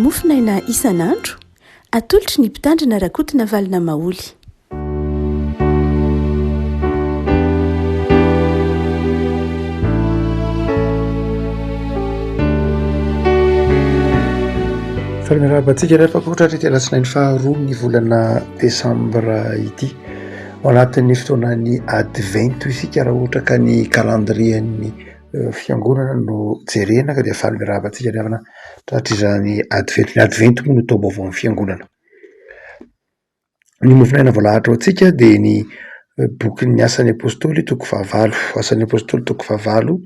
mofinaina isan'andro atolotry ny mpitandrina rakotina valina maoly. Miarabantsika rehefa kotra rety alatsinainy faharoa ny volana desambra ity ao anatin'ny fotoanan'ny advento isika raha ohatra ka ny calendrien'ny fiangonana no jerena ka dia faly miarabantsika riavana tratra izany advento. Ny advento moa no taobaovao amin'ny fiangonana. Ny mofinaina voalahatra ao antsika dia ny bokin'ny asan'ny apôstôly toko 19, asan'ny apôstôly toko 19,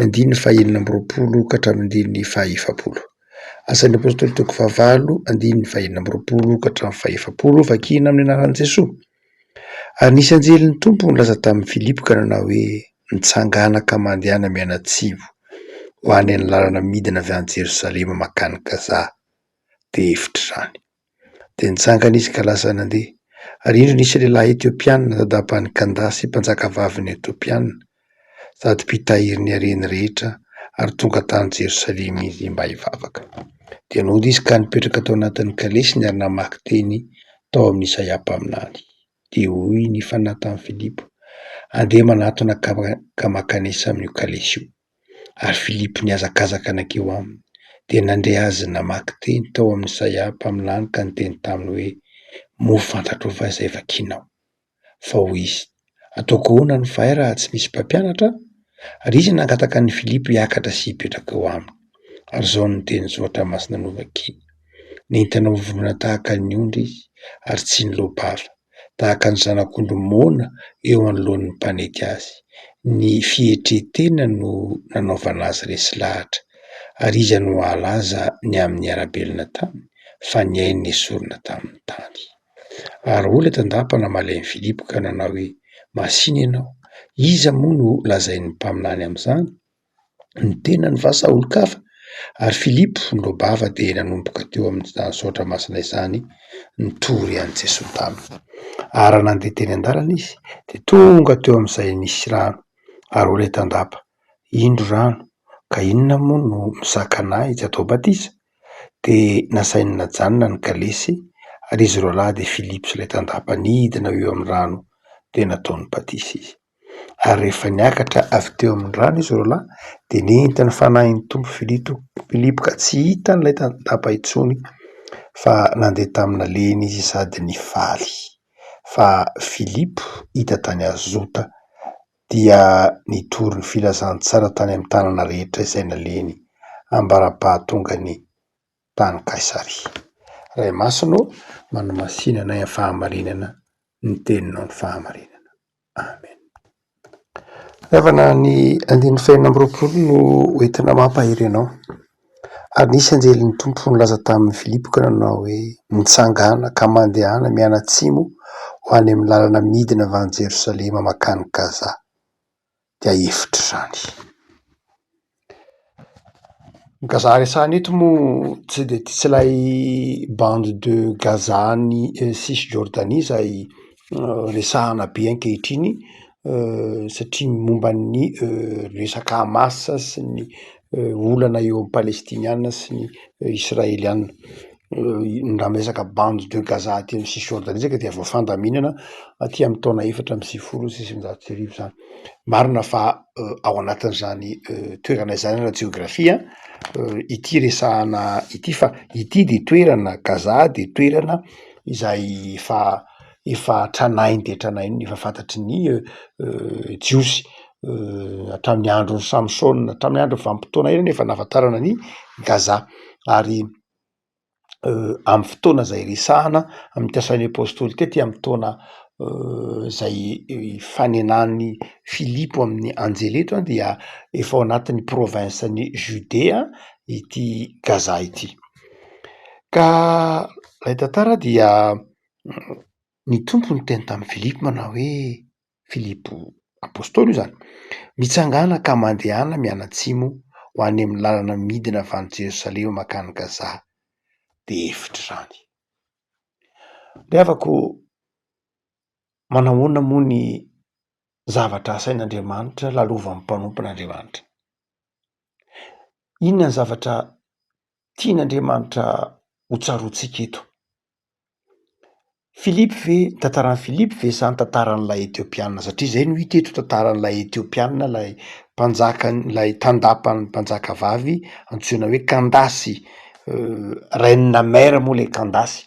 andininy fahaenina amby roapolo ka hatramin'ny andininy fahaefapolo. Asan'ny apôstôly toko 19, andininy fahaenina amby roapolo ka hatramin'ny fahaefapolo, vakina amin'ny anaran'i Jesosy. Ary nisy anjelin'ny tompo nilaza tamin'ny Filipo ka nanao hoe mitsangana ka mandehana miana atsimo ho any amin'ny lalana midina avy any Jerosalema makany Gaza, dia efitra izany. Dia nitsangana izy ka lasa nandeha. Ary indro nisy lehilahy Etiopiana dadapan'i Kandasy mpanjaka vaviny Etiopiana sady mpitahiry ny hareny rehetra ary tonga tany Jerosalema izy mba hivavaka. Dia nody izy ka nipetraka tao anatin'ny kalesiny ary namaky teny tao amin'ny Isaia mpaminany. Dia hoy ny fanahy tamin'ny Filipo, andeha manatona ka makanesa amin'io kalesy io. Ary Filipo niazakazaka anakeo aminy dia nandray azy namaky teny tao amin'ny Isaia mpaminany ka niteny taminy hoe, mo fantatro va izay vakinao? Fa hoy izy, ataoko ahoana ny vahay raha tsy misy mpampianatra? Ary izy nangataka ny Filipo hiakatra sy hipetraka eo aminy. Ary izao no teny zoatra masina no vakiana. Nentana hovorona tahaka ny ondry izy ary tsy nilobava, tahaka ny zanak'ondry mona eo anoloan'ny mpanety azy. Ny fihetretena no nanaovana azy resy lahatra, ary izy no alaza ny amin'ny arabelona taminy, fa ny ainy esorina tamin'ny tany. Ary olona tandapana malain'i Filipo ka nanao hoe, masiny ianao, iza moa no lazain'ny mpaminany amin'izany? Ny tenany va sa olon-kafa? Ary Filipo nilobava dia nanomboka teo amin'izany zoatra masina izany nitory an'i Jesosy taminy. Ary nandeha teny an-dalana izy dia tonga teo amin'izay nisy rano. Ary olona tandapa, indro rano, ka inona moa no mizaka anahy tsy atao batisa? Dia nasainy najanona ny kalesy, ary izy roalahy dia Filipo sy ilay tandapa nidina eo amin'ny rano dia nataony batisa izy. Ary rehefa niakatra avy teo amin'ny rano izy roalahy dia nenta ny fanahin'ny tompo Filipo ka tsy hitan'ilay tandapa intsony, fa nandeha tamina lena izy sady nifaly. Fa Filipo hita tany Azota dia nitory ny filazantsara tany amin'ny tanàna rehetra izay naleny ambara-pahatongany tany Kaisaria. Ray masino manamasinana ny fahamarinana ny teninao ny fahamarinana. Amen. Revana ny andininy fahaenina amby roapolo no hoentina mampahery anao. Ary nisy anjelin'ny tompo nilaza tamin'ny Filipo ka nanao hoe mitsangana ka mandehana miana atsimo ho any amin'ny lalana midina avy any Jerosalema makany Gaza, dia efitra izany. Gaza resahana eto moa tsy dia tsy ilay bande de Gaza ny Cisjordanie izay resahana be ankehitriny satria momba ny resaka Hamas sy ny olana eo amin'ny Palestiniana sy ny Israeliana. Raha miresaka bande de Gaza aty amin'ny Cisjordanie zay ka dia voafandaminana aty amin'ny taona 490 izany. Marina fa ao anatin'izany toerana izany na jiografia ity resahana ity, fa ity dia toerana Gaza dia toerana izay efa tranainy dia tranainy efa fantatry ny jiosy hatramin'ny andron'ny Samsona, hatramin'ny andro vanim-potoana eny efa nahafantarana ny Gaza. Ary amin'ny fotoana izay resahana amin'ny fiasan'ny apôstôly tety amin'ny fotoana izay fanenan'ny Filipo amin'ny anjely dia efa ao anatin'ny province-ny Judea ity Gaza ity. Ka ilay tantara dia ny tompo ny teny tamin'ny Filipo manao hoe, Filipo apôstôly io izany, mitsangana ka mandehana miana atsimo ho any amin'ny lalana midina avy any Jerosalema makany Gaza, dia efitra izany. Ny havako, manahoana moa ny zavatra asain'Andriamanitra lalovan'ny mpanompon'Andriamanitra? Inona ny zavatra tian'Andriamanitra hotsaroantsika eto. Filipy ve tantaran'i Filipy ve sa ny tantaran'ilay Etiopiana? Satria zay no hita eto, tantaran'ilay Etiopiana, lay lay tandapany mpanjaka vavy antsoina hoe Kandasy, reine mère moa lay Kandasy.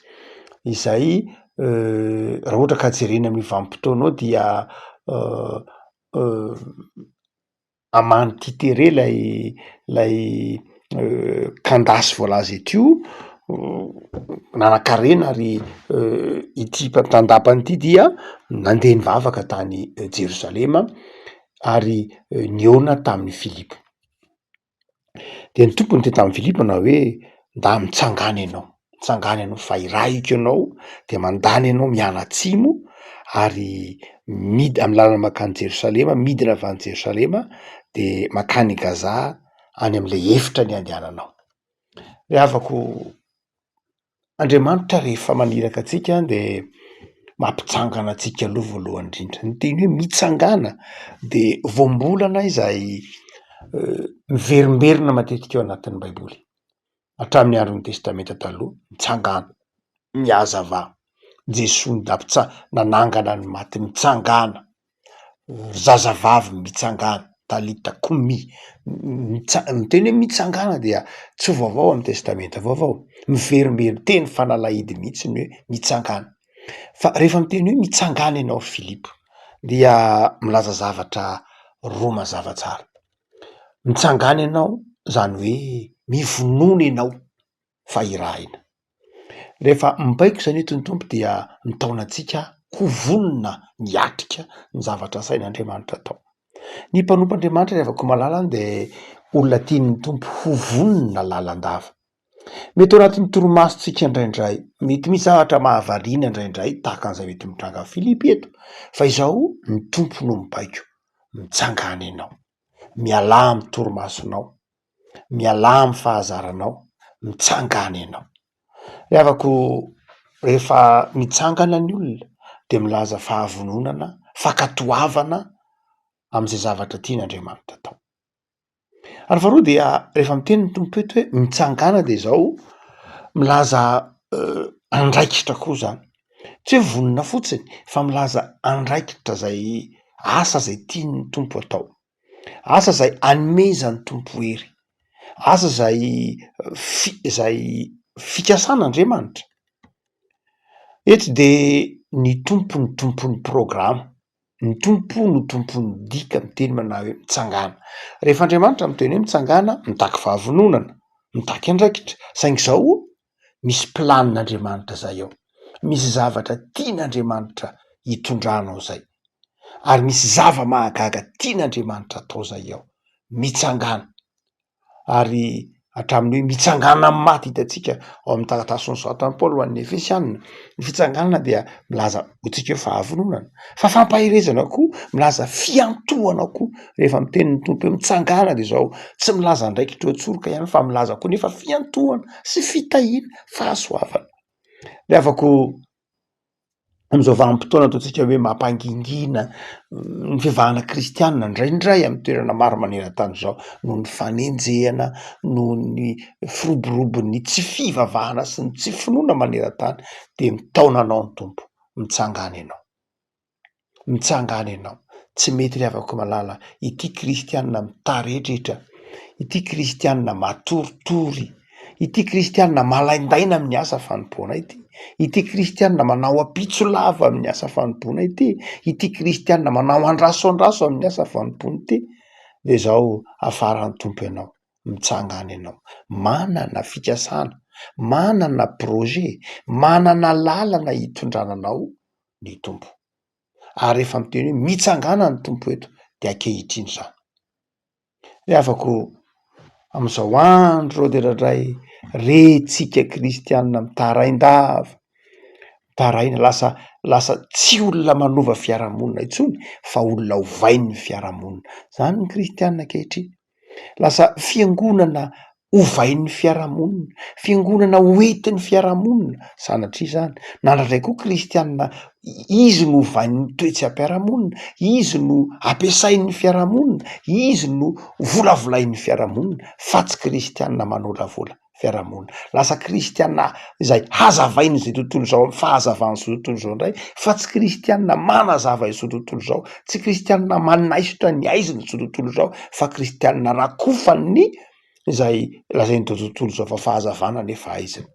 Izay raha ohatra ka jerena amin'ny vanim-potoana ao dia amany Titére lay Kandasy voalaza eto nanan-karena ary ity mpitandapany ity dia nandeha nivavaka tany Jerosalema ary nihaona tamin'ny Filipy. De ny tompony teny tamin'ny Filipy na hoe nda mitsangana ianao fa irahiko ianao de mandany ianao miala atsimo ary amin'ny lalana makany Jerosalema, midina avy any Jerosalema de makany Gaza any am'ilay efitra ny andehananao. Re havako Andriamanitra rehefa maniraka atsika de mampitsangana atsika aloha voalohany indrindra. Ny teny hoe mitsangana de voambolana izay miverimberina matetika eo anatin'ny Baiboly. Hatramin'ny Andron'ny Testamenta taloha, mitsangana, mihazava, Jesosy nanangana ny maty, mitsangana, zazavavy mitsangana, talita kumi, miteny hoe mitsangana dia tsy vaovao amin'ny Testamenta vaovao, miverimberina, teny fanalahidy mihitsy ny hoe mitsangana. Fa rehefa miteny hoe mitsangana ianao Filipy dia milaza zavatra roa mazava tsara. Mitsangana ianao zany hoe mivonoina ianao fa irahina. Rehefa mibaiko zany eto ny tompo dia mitaona antsika ho vonona, miatrika ny zavatra sain'Andriamanitra atao. Ny mpanompo-Andriamanitra rehefa mahalala de olona tian'ny tompo ho vonona lalandava. Mety ao anatin'ny torimasontsika indraindray, mety misy zavatra mahavariana indraindray tahaka an'izay mety mitranga Filipy eto, fa izao ny tompo no mibaiko, mitsangana ianao, miala amin'ny torimasonao, miala amin'ny fahazaranao, mitsangana ianao. Rehefa mitsangana ny olona de milaza fahavononana, fakatoavana am'izay zavatra tian'Andriamanitra atao. Ary faharoa dia rehefa miteny ny tompo eto hoe mitsangana de zao milaza andraikitra koa zany, tsy hoe vonona fotsiny fa milaza andraikitra zay asa zay tian'ny tompo atao, asa zay anomezany tompo hery, asa zay fikasan'Andriamanitra. Eto de ny tompon'ny programa, ny tompo no tompon'ny dika miteny manao hoe mitsangana. Rehefa Andriamanitra miteny hoe mitsangana, mitaky fahavononana, mitaky andraikitra, saingy zao misy planin'Andriamanitra zay ao, misy zavatra tian'Andriamanitra hitondranao zay, ary misy zava-mahagaga tian'Andriamanitra atao zay ao, mitsangana. Ary hatramin'ny hoe mitsangana amin'ny maty hitantsika ao amin'ny taratasy nosoratan'i Paoly ho an'ny Efesianina, ny fitsanganana dia milaza hotsika hoe fahavononana, fa fampaherezana koa, milaza fiantohana koa. Rehefa miteny ny tompo hoe mitsangana de zao tsy milaza andraikitra eo an-tsoroka ihany fa milaza koa nefa fiantohana sy fitahiana, fahasoavana. Le havako am'izao vanim-potoana ataontsika hoe mampangingina ny fivavahana kristianina indraindray amin'ny toerana maro maneran-tany zao, noho ny fanenjehana, noho ny firoborobon'ny tsy fivavahana sy ny tsy finoana maneran-tany, de mitaona anao ny tompo, mitsangana ianao. Tsy mety le havako malala ity kristianina mitaretrehitra, ity kristianina matoritory, ity kristianina malaindaina amin'ny asa fanompoana ity kristianina manao apitso lava amin'ny asa fanompoana ity kristianina manao andrasoandraso amin'ny asa fanompoana ity, de zao afaran'ny tompo ianao, mitsangana ianao, manana fikasana, manana projet, manana lalana hitondrananao ny tompo. Ary rehefa miteny hoe mitsangana ny tompo eto de ankehitriny zany. Le havako am'izao andro reo de radray rentsika kristianina mitaraindava, mitaraina, lasa tsy olona manova fiarahamonina intsony fa olona ovain'ny fiarahamonina. Zany ny kristianina ankehitriny. Lasa fiangonana ovain'ny fiarahamonina, fiangonana oentin'ny fiarahamonina, sanatria zany nandradray koa kristianina izy no ovain'ny toetsy am-piarahamonina, izy no ampiasain'ny fiarahamonina, izy no volavolain'ny fiarahamonina, fa tsy kristianina manolavola fiarahamonina. Lasa kristianina izay hazavainy zay tontolo zao amy fahazavany zao tontolo zao indray fa tsy kristianina manazava izao tontolo zao, tsy kristianina manaisotra ny aizina zao tontolo zao fa kristianina rakofany izay lazainy to tontolo zao fa fahazavana nefa aizina.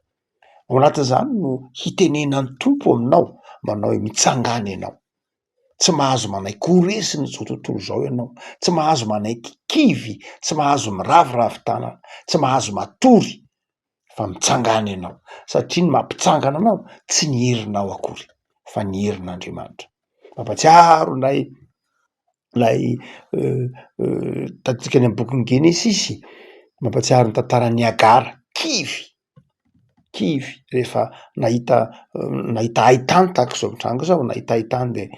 Ao anatin'izany no hitenenany tompo aminao, manao hoe mitsangana ianao. Tsy mahazo manaiky horesiny zao tontolo zao ianao, tsy mahazo manaiky kivy, tsy mahazo miraviravy tanana, tsy mahazo matory, fa mitsangana ianao satria ny mampitsangana anao tsy ny herinao akory fa ny herin'Andriamanitra. Mampatsiaro lay tatsika any amy bokin'ny Genesisy, mampatsiaro ny tantaran'ny Agara, kivy rehefa nahita haitany tahak'izao mitrango zao, nahita haitany de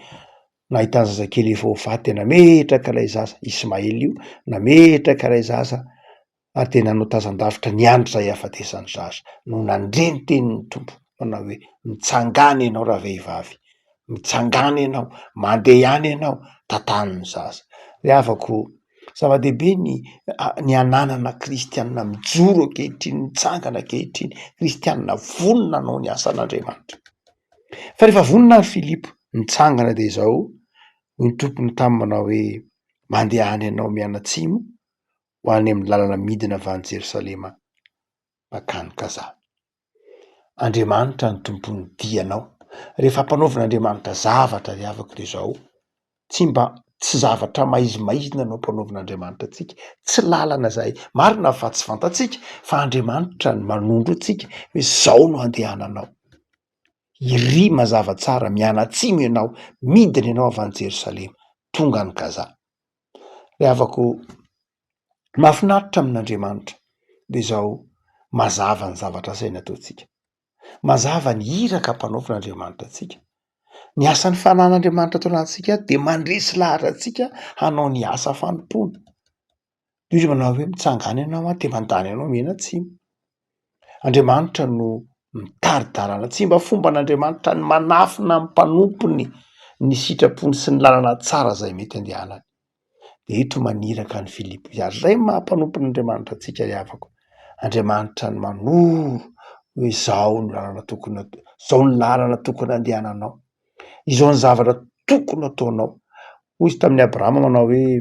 nahitany zazakely efa ho faty, nametraka ilay zaza Ismaely io, nametraka ilay zaza ary tena nanao tazan-davitra niandry zay hafatesany zaza no nandre ny tenin'ny tompo manao hoe mitsangana ianao ravehivavy, mitsangana ianao, mandeha ihany ianao, tantaniny zaza. Le havako zava-dehibe ny ananana kristianina mijoro ankehitriny, mitsangana ankehitriny, kristianina vonona anao ny asan'Andriamanitra. Fa rehefa vonona ary Filipo mitsangana de zao ny tompony tamy manao hoe mandeha any ianao mianatsimo ho any amin'ny lalana midina avy any Jerosalema makany Gaza. Andriamanitra ny tompony dianao. Rehefa ampanaovin'Andriamanitra zavatra ry havako de zao, tsy zavatra maizimaizina no ampanaovin'Andriamanitra antsika, tsy lalana zay marina fa tsy fantatsika fa Andriamanitra ny manondro antsika hoe zao no andehananao. Iry mazava tsara, mianatsimo ianao, midina ianao avy any Jerosalema, tonga any Gaza. Le havako mahafinaritra amin'Andriamanitra de zao mazava ny zavatra saina ataotsika, mazava ny iraka ampanaovin'Andriamanitra antsika. Ny asan'ny fanan'Andriamanitra atao anatintsika de mandresy lahatra antsika hanao ny asa fanompona. De izy manao hoe mitsangana ianao de mandany ianao mianatsimo. Andriamanitra no mitaridarana, tsy mba fomban'Andriamanitra ny manafina amin'ny mpanompony ny sitrapony sy ny lalana tsara zay mety andehanany. De eto maniraka ny Filipo izay zay mampanompon'Andriamanitra antsika ry havako. Andriamanitra ny manoro hoe zao ny lalana tokony zao ny lalana tokony andehananao, izao ny zavatra tokony ataonao. Hoy izy tamin'ny Abrahama manao hoe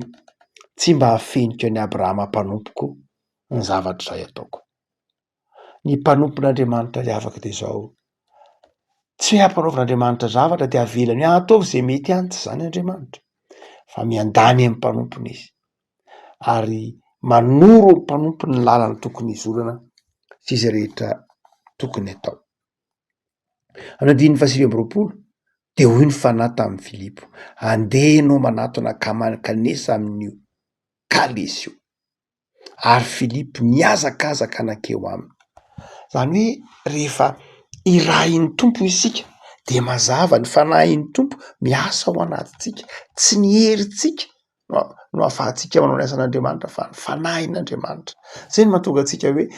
tsy mba hafeniko any Abrahama mpanompoko ny zavatra zay ataoko. Ny mpanompon'Andriamanitra ry havaka de zao, tsy hoe ampanaovin'Andriamanitra zavatra de avelany hoe ataovy zay mety antitsy zany Andriamanitra, fa miandany amin'ny mpanompony izy ary manoro amin'ny mpanompony ny lalana tokony hizorana sy izay rehetra tokony atao. Amin'ny andininy faha 20 de hoy ny fanahy tamin'ny Filipo, andeha ianao manatona ka mankanesa amin'io kalesy io. Ary Filipo niazakazaka nankeo aminy. Zany hoe rehefa irahin'ny tompo isika de mazava ny fanahin'ny tompo miasa ao anatintsika, tsy ny herintsika no ahafahantsika manao ny asan'Andriamanitra fa ny fanahin'Andriamanitra. Zay no mahatonga antsika hoe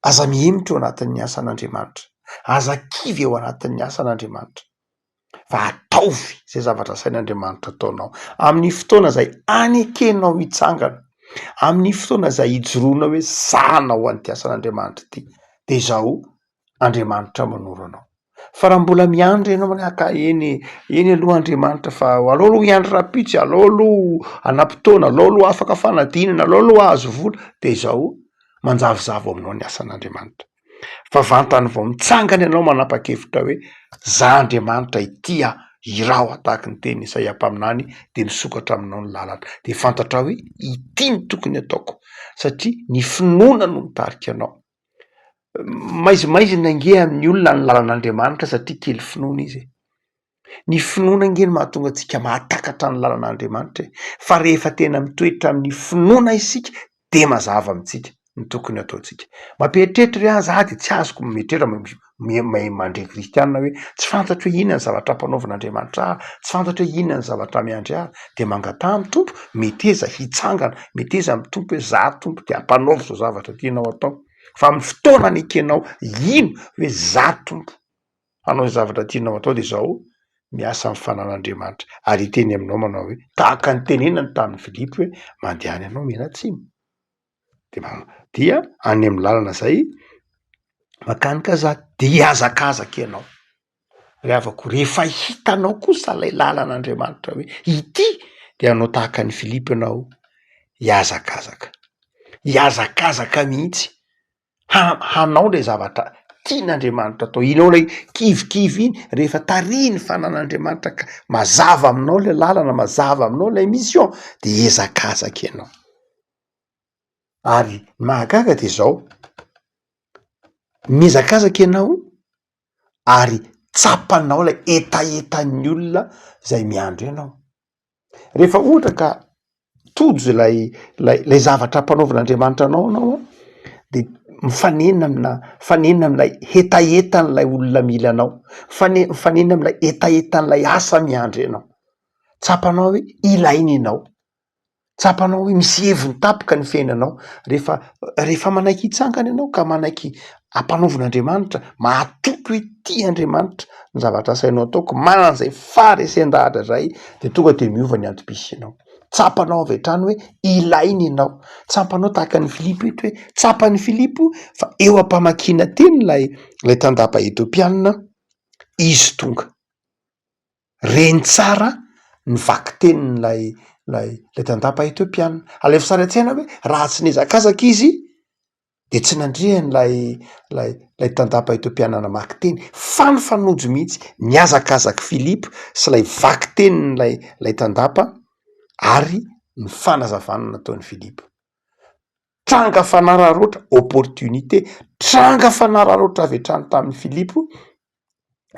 aza mihemitra eo anatin'ny asan'Andriamanitra, aza kivy eo anatin'ny asan'Andriamanitra, fa ataovy zay zavatra sain'Andriamanitra ataonao amin'ny fotoana zay anekenao hitsangana, amin'ny fotoana zay hijoroana hoe zanao an'ity asan'Andriamanitra ity. De zao Andriamanitra manoro anao. Fa raha mbola miandry ianao manaka eny aloha Andriamanitra fa aleo aloha hiandry rapitsy, aleo aloha anam-potoana, aleo aloha afaka fanadinana, aleo aloha ahazo vola, de zao manjavozavo aminao ny asan'Andriamanitra. Fa vantany vao mitsangana ianao manapa-kevitra hoe za Andriamanitra ity irao tahaka ny teny Isaia mpaminany de nisokatra aminao ny lalana, de fantatra hoe ity ny tokony ataoko satria ny finoana no mitarika anao. Maizimaizina nge amin'ny olona ny lalan'Andriamanitra satria kely finoana izy. Ny finoana nge no mahatonga antsika mahatakatra ny lalan'Andriamanitra, fa rehefa tena mitoetra amin'ny finoana isika de mazava amintsika ny tokony ataontsika. Mampieritreritra hoe za de tsy azoko mieritreritra mandre kristianina hoe tsy fantatro hoe inona ny zavatra ampanaovin'Andriamanitra, tsy fantatro hoe inona ny zavatra miandry ahy, de mangatà amin'ny tompo, meteza hitsangana, meteza amin'ny tompo hoe za tompo de ampanaovy zao zavatra tianao atao. Fa amin'ny fotoana anekenao ino hoe za tompo hanao zavatra tianao atao de zao miasa amin'ny fanan'Andriamanitra. Ary iteny aminao manao hoe tahaka ny tenenany tamin'ny Filipo hoe mandehany ianao mianatsimo. dia any amin'ny lalana zay makanika za de hiazakazaka ianao ry havako, rehefa hitanao kosa lay lalan'Andriamanitra hoe ity de anao tahaka ny Filipa ianao hiazakazaka mihitsy hanao le zavatra tian'Andriamanitra atao. Inao lay kivikivy iny rehefa tariny fanan'Andriamanitra ka mazava aminao le lalana, mazava aminao lay mission de hiazakazaka ianao. Ary mahagaga de zao, miazakazaka ianao ary tsapanao lay etaetan'ny olona zay miandro ianao. Rehefa ohatra ka tojo lay zavatra ampanaovan'Andriamanitra anao de mifanenina amin'ilay etaetan'lay olona mila anao, mifanenina amin'ilay etaetan'lay asa miandro ianao. Tsapanao hoe ilaina ianao, tsapanao hoe misy heviny tapoka ny fiainanao. Rehefa manaiky hitsangana ianao ka manaiky ampanaovan'Andriamanitra, mahatoky hoe tia Andriamanitra ny zavatra asainao ataoko, manana an'izay faharesen-dahatra zay, de tonga de miova ny antom-pisianao. Tsapanao avy hatrany hoe ilaina ianao. Tsapanao tahaka ny Filipo eto hoe tsapan'ny Filipo fa eo am-pamakina teny lay tandapa Etiopiana, izy tonga reny tsara ny vaky tenin'lay tandapa Etiopiana. Alefa sara an-tsaina hoe raha tsy niazakazaka izy de tsy nandrihany lay tandapa Etiopiana namaky teny, fa ny fanojo mihitsy niazakazaka Filipo sy lay vaky tenin'lay tandapa ary ny fanazavana nataon'ny Filipo. Tranga fanararoatra, opportunité, tranga fanararoatra avy hatrany tamin'ny Filipo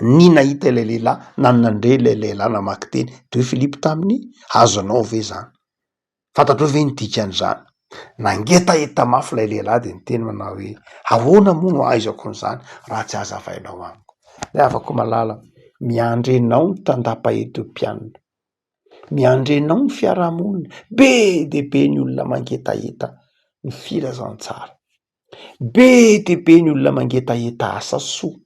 ny nahita ilay lehilahy nanandre lay lehilahy namaky teny. De Filipo taminy azonao ve zany? Fantatrao ve ny dikan'izany? Nangetaeta mafy lay lehilahy de niteny manao hoe ahoana moa no ahaizako an'izany raha tsy azavainao amiko. Le avako malala, miandrenao ny tandapa Etiopiana, miandrenao ny fiarahamonina, be de be ny olona mangetaeta ny filazantsara, be de be ny olona mangetaeta asa soa,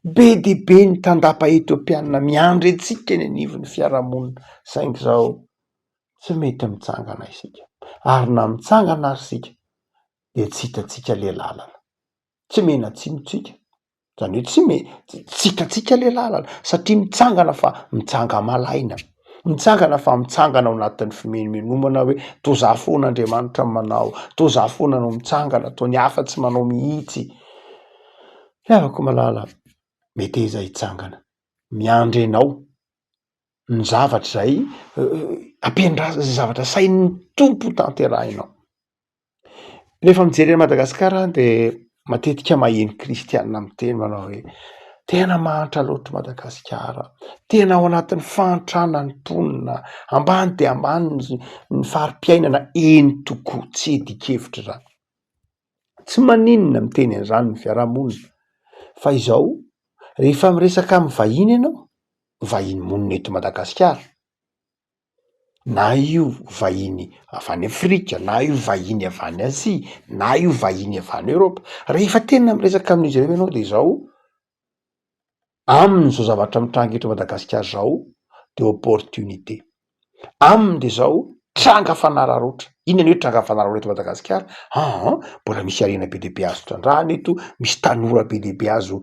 be de be ny tandapa Etiopiana miandry antsika ny anivon'ny fiarahamonina. Saingy zao tsy mety mitsangana isika, ary na mitsangana ary sika de tsy hitatsika le lalana, tsy mena tsimotsika, zany hoe tsy hitatsika le lalana satria mitsangana fa mitsanga malaina, mitsangana fa mitsangana ao anatin'ny fimenomenomana hoe to za foana Andriamanitra manao, to za foana no mitsangana, to ny hafa tsy manao mihitsy. Fiavako malala, mety iza hitsangana miandry ianao ny zavatra zay ampiandrasa, zay zavatra sain'ny tompo tanterahinao. Rehefa mijery Madagasikara de matetika maheno kristianina miteny manao hoe tena mahantra loatra Madagasikara, tena ao anatin'ny fahantrana ny mponina, ambany de ambany ny fari-piainana eny tokoa, tsy edikevitra zany. Tsy maninona miteny an'izany ny fiarahamonina, fa izao rehefa miresaka amin'ny vahiny ianao, vahiny monina eto Madagasikara, na io vahiny avy any Afrika, na io vahiny avy any Asia, na io vahiny avy any Europa, rehefa tena miresaka amin'izy ireo ianao de zao aminy zao zavatra mitranga eto Madagasikara zao de opportunité, aminy de zao tranga fanararoatra. Inona ny hoe tranga fanararoatra eto Madagasikara? Mbola misy harena be dehibe azo trandrahana eto, misy tanora be dehibe azo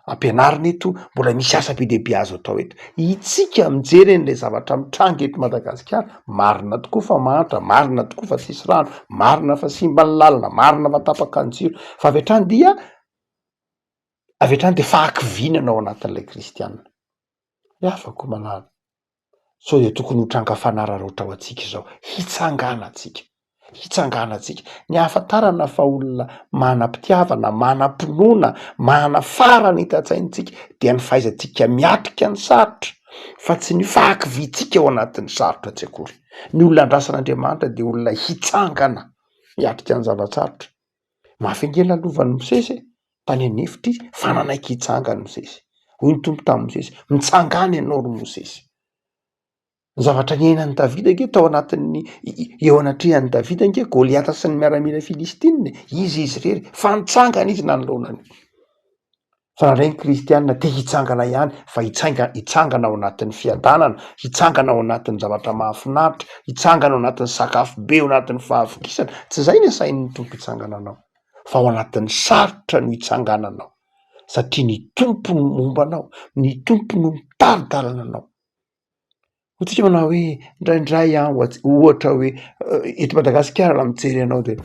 ampianarina eto, mbola misy asa be dehibe azo atao eto. Itsika mijery an'ilay zavatra mitranga eto Madagasikara, marina tokoa fa mahantra, marina tokoa fa tsisy rano, marina fa simba ny lalana, marina fa tapaka ny jiro, fa avy hatrany de fahakivinana ao anatin'ilay kristianina. Afako manala, sao de tokony ho tranga fanararoatra ho atsika izao, hitsangana atsika, ny ahafantarana fa olona manam-pitiavana, manam-pinoana, manafara ny hitatsaintsika dia ny fahaizantsika miatrika ny sarotra, fa tsy ny fahakivintsika ao anatin'ny sarotra tsy akory. Ny olona andrasan'Andriamanitra de olona hitsangana miatrika ny zava-tsarotra. Mahafiangela lovan'ny Mosesy tany anefitra izy fa nanaiky hitsangana Mosesy. Hoy ny tompo tamin'ny Mosesy, mitsangana ianao ry Mosesy. Ny zavatra niainan'ny Davida nge tao anatin'ny eo anatrehan'ny Davida nge Goliata sy ny miaramila Filistinina, izy rery fa nitsangana izy nanoloanany. fa narainy kristianina te hitsangana ihany fa hitsangana ao anatin'ny fiadanana, hitsangana ao anatin'ny zavatra mahafinaritra, hitsangana ao anatin'ny sakafo be, ao anatin'ny fahavokisana. Tsy zay ny asain'ny tompo hitsangana anao fa ao anatin'ny sarotra no hitsangananao satria ny tompo no mombanao, ny tompo no mitaridarana anao. Otsika manao hoe indraindray ohatra hoe eto Madagasikara raha mijery anao de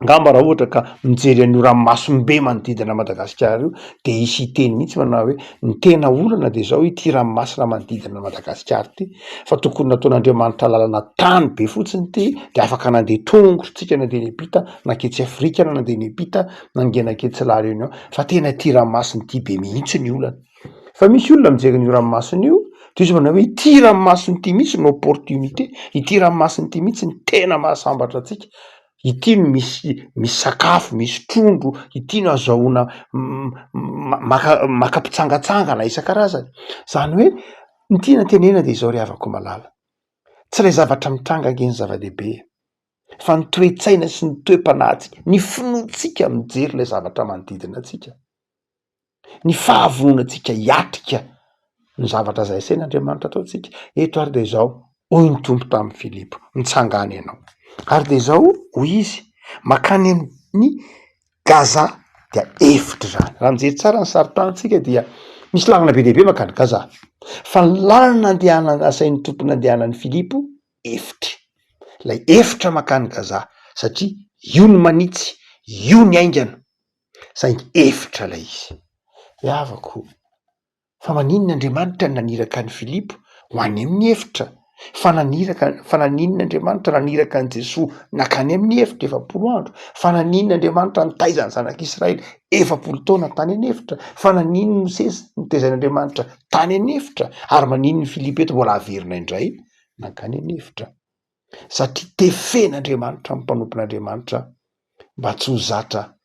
ngamba raha ohatra ka mijery an'io ranomasombe manodidina Madagasikara io de isy teny mihitsy manao hoe ny tena olana de zao ity ranomasina manodidina Madagasikara ty, fa tokony nataon'Andriamanitra lalana tany be fotsiny ty de afaka nandeha tongotra tsika nandeha ny Epita nanketsy Afrika na nandeha ny Epita nangenanketsy La Réunion fa tena ty ranomasiny ty be mihitsy ny olana. Fa misy olona mijery n'io ranomasina io de izy manao hoe ity ranomasiny ty mihitsy ny opportunité, ity ranomasiny ty mihitsy ny tena mahasambatra atsika, ity no misy sakafo, misy trondro, ity no azahoana makapitsangatsangana isan-karazany. Zany hoe ny tiana tenena de izao ry havako malala, tsy lay zavatra mitranga angeny zava-dehibe fa ny toe-tsaina sy ny toe-panahintsika, ny finoantsika mijery lay zavatra manodidina atsika, ny fahavononantsika hiatrika ny zavatra zay asain'Andriamanitra ataotsika. Eto ary de zao hoy ny tompo tamin'ny Filipo, mitsangana ianao. Ary de zao hoy izy makany amin'ny Gaza dia efitra zany. Raha mijery tsara ny sarintanitsika dia misy lalana be dehibe makany Gaza, fa ny lalana andehanana asain'ny tompo nandehanan'ny Filipo efitra, lay efitra makany Gaza satria io ny manitsy, io ny aingana, saingy efitra lay izy. Havako fa maninona Andriamanitra naniraka ny Filipo ho any amin'ny efitra, fa naninona Andriamanitra naniraka ny Jesoa nakany amin'ny efitra 4 andro, fa naninona Andriamanitra nitaiza ny zanak'Israely 4 taona tany an'efitra, fa naninona Mosesy nitaizan'Andriamanitra tany an'efitra, ary maninona Filipo eto mbola averina indray nakany an'efitra, satria tefen'Andriamanitra mpanompon'Andriamanitra mba tsy ho zatra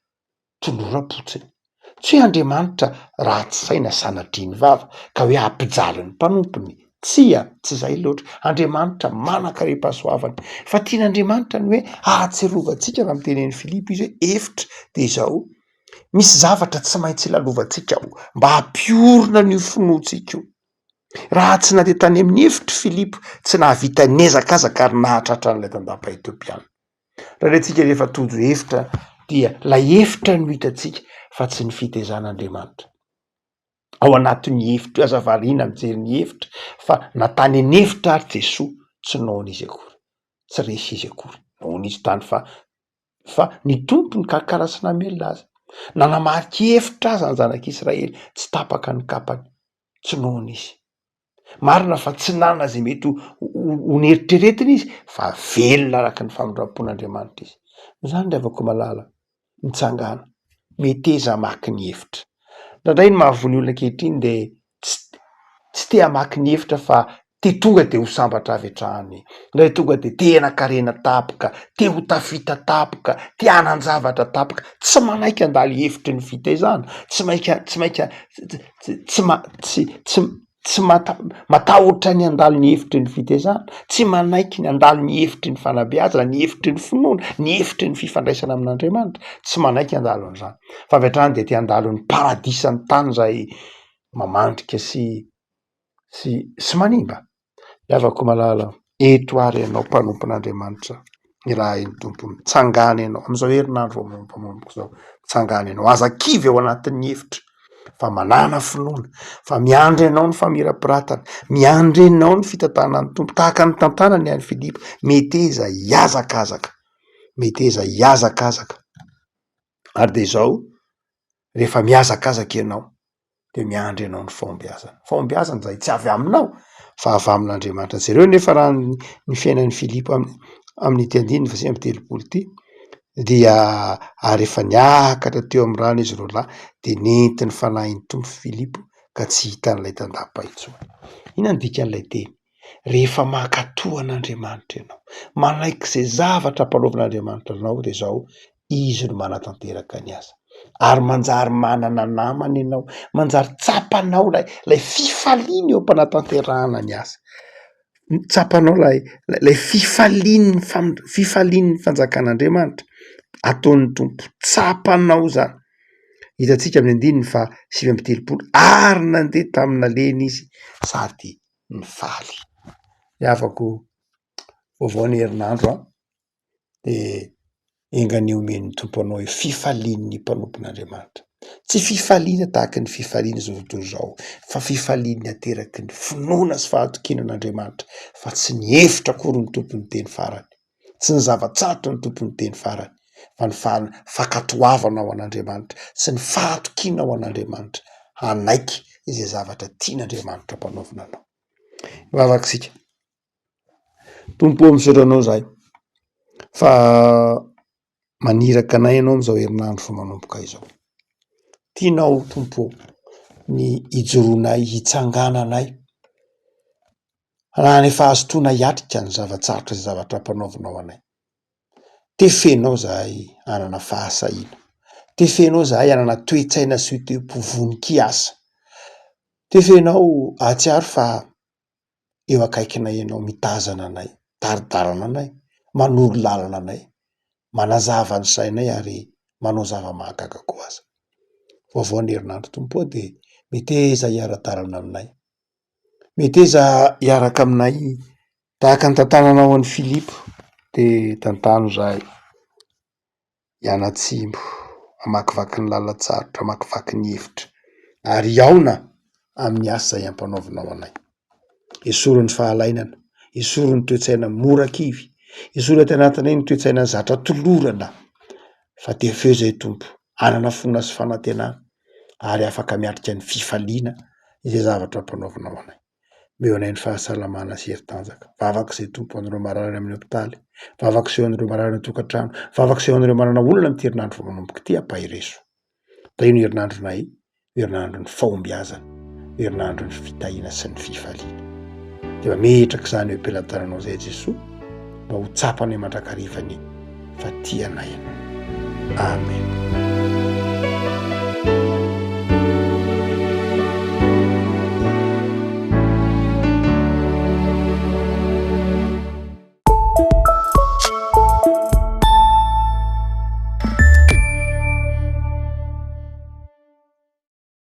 tolora-potsiny. Tsy Andriamanitra raha tsy saina sanatria ny vava ka hoe ampijaly ny mpanompony, tsy zay loatra. Andriamanitra manan-karem-pahasoavany, fa tian'Andriamanitra ny hoe ahatserovantsika raha mitenen'ny Filipo izy hoe efitra de izao misy zavatra tsy maintsy ilalovantsika mba hampiorona ny finoantsika io. Raha tsy nandeha tany amin'ny efitra Filipo tsy nahavita niezakazaka ary nahatratra an'ilay tandapa Etiopiana. Raha rehetsika rehefa tojo efitra dia lay efitra no hitatsika fa tsy ny fitaizan'Andriamanitra. Ao anatin'ny efitra azavariana mijery ny efitra fa natany ny efitra ary Jesoa tsy nohon' izy akory, tsy resy izy akory nohon' izy tany fa ny tompo ny karakara sy namelona azy, nanamariky efitra azy ny zanak'Israely tsy tapaka ny kapany, tsy nohon' izy. Marina fa tsy nanana zay mety ho neritreretina izy fa velona araka ny famindram-pon'Andriamanitra izy. Zany ravako malala mitsangana meteza amaky ny efitra. Ndraindray ny mahavony olona ankehitriny de tsy te amaky ny efitra fa te tonga de ho sambatra avy hatrany, ndray tonga de te hanan-karena tapoka, te ho tafita tapoka, te hanan-javatra tapoka, tsy manaiky andaly efitry ny fitaizana, tsy matahotra ny andaly ny efitry ny fitaizana, tsy manaiky ny andaly ny efitry ny fanabeazana, ny efitry ny finoana, ny efitry ny fifandraisana amin'Andriamanitra, tsy manaiky andalo an'izany. Fa avy hatrany de te andalo ny paradisa ny tany zay mamandrika sy manimba. Havako malala eto ary ianao mpanompon'Andriamanitra, iraha iny tompo mitsangana ianao am'izao herinandro manomboka zao, mitsangana ianao aza kivy ao anatin'ny efitra fa manana finoana, fa miandry ianao ny famirapiratana, miandry ianao ny fitantanana ny tompo tahaka ny tantanany any Filipo, meteza hiazakazaka, ary de zao rehefa miazakazaka ianao de miandry ianao ny fahombiazana zay tsy avy aminao fa avy amin'Andriamanitra. Zareo nefa raha ny fiainan'ny Filipo amin'ny ity andininy fa sy amin'ny 30 ity dia rehefa niakatra teo amin'ny rano izy roa lahy de nentiny fanahin'ny tompo Filipo ka tsy hitan'ilay tandapa intsony. Inona ny dikan'ilay teny? Rehefa mankatoa an'Andriamanitra ianao, manaiky izay zavatra ampanaovan'Andriamanitra anao de zao izy no manatanteraka ny asa, ary manjary manana namana ianao, manjary tsapanao lay fifaliana eo ampanatanterahana ny asa, tsapanao lay fifalian'ny fanjakan'Andriamanitra ataon'ny tompo, tsapanao zany hitantsika amin'ny andininy fa 7 ary nandeha tamina lena izy sady nifaly. Afako vaovao ny herinandro de engany omen'ny tompo anao fifalian'ny mpanompon'Andriamanitra. Tsy fifaliana tahaky ny fifaliana zao tontolo zao, fa fifaliana ateraky ny finoana sy fahatokinan'Andriamanitra, fa tsy ny hevitra akory ny tompony teny farany, tsy ny zava-tsarotra ny tompony teny farany, fa ny fakatoavana ao an'Andriamanitra sy ny fahatokina ao an'Andriamanitra hanaiky izay zavatra tian'Andriamanitra mpanaovina anao. Vavaksika tompo misaotra anao zahay fa maniraka anay ianao am'izao herinandro fa manomboka izao. Tianao tompo ny ijoroanay, hitsangananay, raha nefa azotoana hiatrika ny zava-tsarotra sy zavatra mpanaovinao anay. Tefenao zahay hanana fahasahiana, tefenao zahay hanana toe-tsaina sy toe-po voninkiasa, tefenao ahatsiaro fa eo akaikinay ianao, mitazana anay, taridarana anay, manoro lalana anay, manazava ny sainay ary manao zava-mahagaga koa aza. Vaovao ny herinandro tompo de meteza hiara-dalana aminay, meteza hiaraka aminay tahaka ny tantananao an'i Filipo, de tantano zahay hianatsimbo, hamakivaky ny lalatsarotra, hamakivaky ny hevitra, ary aona amin'ny asa izay ampanaovinao anay. Esoro ny fahalainana, esoro ny toe-tsaina morakivy, esoro aty anatinay ny toe-tsaina zatra tolorana, fa tefeo zay tompo, hanana fona sy fanantenana, ary afaka miatrika ny fifaliana izay zavatra ampanaovinao anay. Meo anay ny fahasalamana sy heri-tanjaka. Vavak'izay tompo an'ireo marary amin'ny hopitaly, vavak'izay an'ireo marary amin'ny tokantrano, vavak'izay an'ireo manana olona amin'ny herinandro manomboka ty ampahireso. Da io ny herinandronay, herinandro ny fahombiazana, herinandro ny fitahiana sy ny fifaliana. De mametraka izany eo am-pelantananao zay Jesoa, mba ho tsapany mandrakarivany fa tianay. Amen.